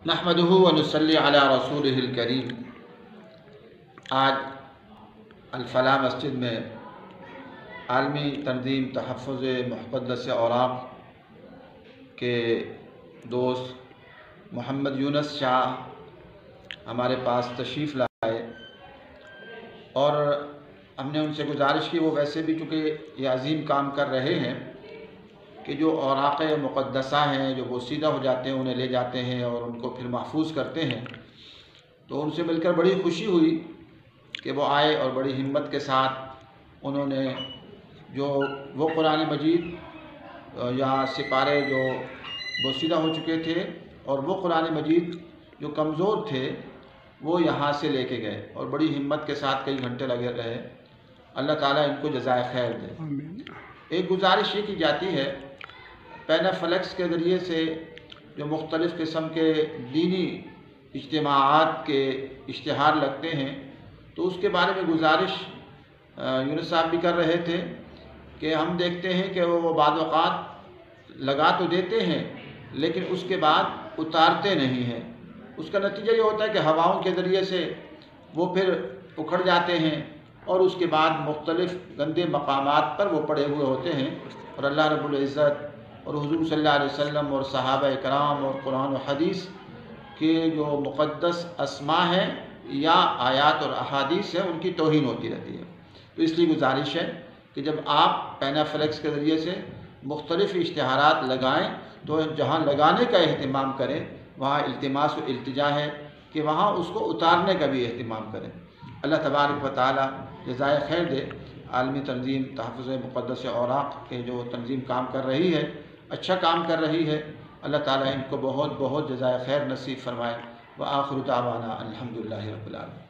नहमदुहु व नुसल्ली अला रसूलिहिल करीम। आज अल-फलाह मस्जिद में आलमी तंजीम तहफ़्फ़ुज़ मुक़द्दस औराक़ के दोस्त मोहम्मद यूनुस शाह हमारे पास तशरीफ़ लाए और हमने उनसे गुजारिश की, वो वैसे भी चूँकि ये अज़ीम काम कर रहे हैं कि जो औराक़ मुक़द्दसा हैं, जो बोसीदा हो जाते हैं, उन्हें ले जाते हैं और उनको फिर महफूज करते हैं। तो उनसे मिलकर बड़ी खुशी हुई कि वो आए और बड़ी हिम्मत के साथ उन्होंने जो वो कुरान मजीद या सिपारे जो बोसीदा हो चुके थे और वो कुरान मजीद जो कमज़ोर थे वो यहाँ से लेके गए और बड़ी हिम्मत के साथ कई घंटे लगे रहे। अल्लाह ताला इनको जज़ाए खैर दे। एक गुजारिश ये की जाती है, पैनाफ्लेक्स के ज़रिए से जो मुख्तलिफ़ किस्म के दीनी इज्तिमाआत के इश्तिहार लगते हैं, तो उसके बारे में गुजारिश यूनुस साहब भी कर रहे थे कि हम देखते हैं कि वो बाद औक़ात लगा तो देते हैं लेकिन उसके बाद उतारते नहीं हैं। उसका नतीजा ये होता है कि हवाओं के ज़रिए से वो फिर उखड़ जाते हैं और उसके बाद मुख्तलिफ़ गंदे मकामात पर वो पड़े हुए होते हैं। और अल्लाह रब्बुल इज़्ज़त और हुज़ूर सल्लल्लाहु अलैहि वसल्लम और सहाबा इकराम और कुरान और हदीस के जो मुक़द्दस अस्मा हैं या आयात और अहादीस हैं, उनकी तौहीन होती रहती है। तो इसलिए गुजारिश है कि जब आप पैनाफ्लेक्स के ज़रिए से मुख्तलिफ़ इश्तिहारात लगाएँ तो जहाँ लगाने का अहतमाम करें वहाँ इल्तिमास व इल्तिजा है कि वहाँ उसको उतारने का भी अहतमाम करें। अल्लाह तबारक व तआला जज़ाए खैर दे। आलमी तंजीम तहफ़्फ़ुज़ मुक़द्दस औराक़ के जो तंजीम काम कर रही है, अच्छा काम कर रही है, अल्लाह ताला इनको बहुत बहुत जज़ाए खैर नसीब फ़रमाए। व आखिरु दावाना अल्हम्दुलिल्लाहि रब्बिल आलमीन।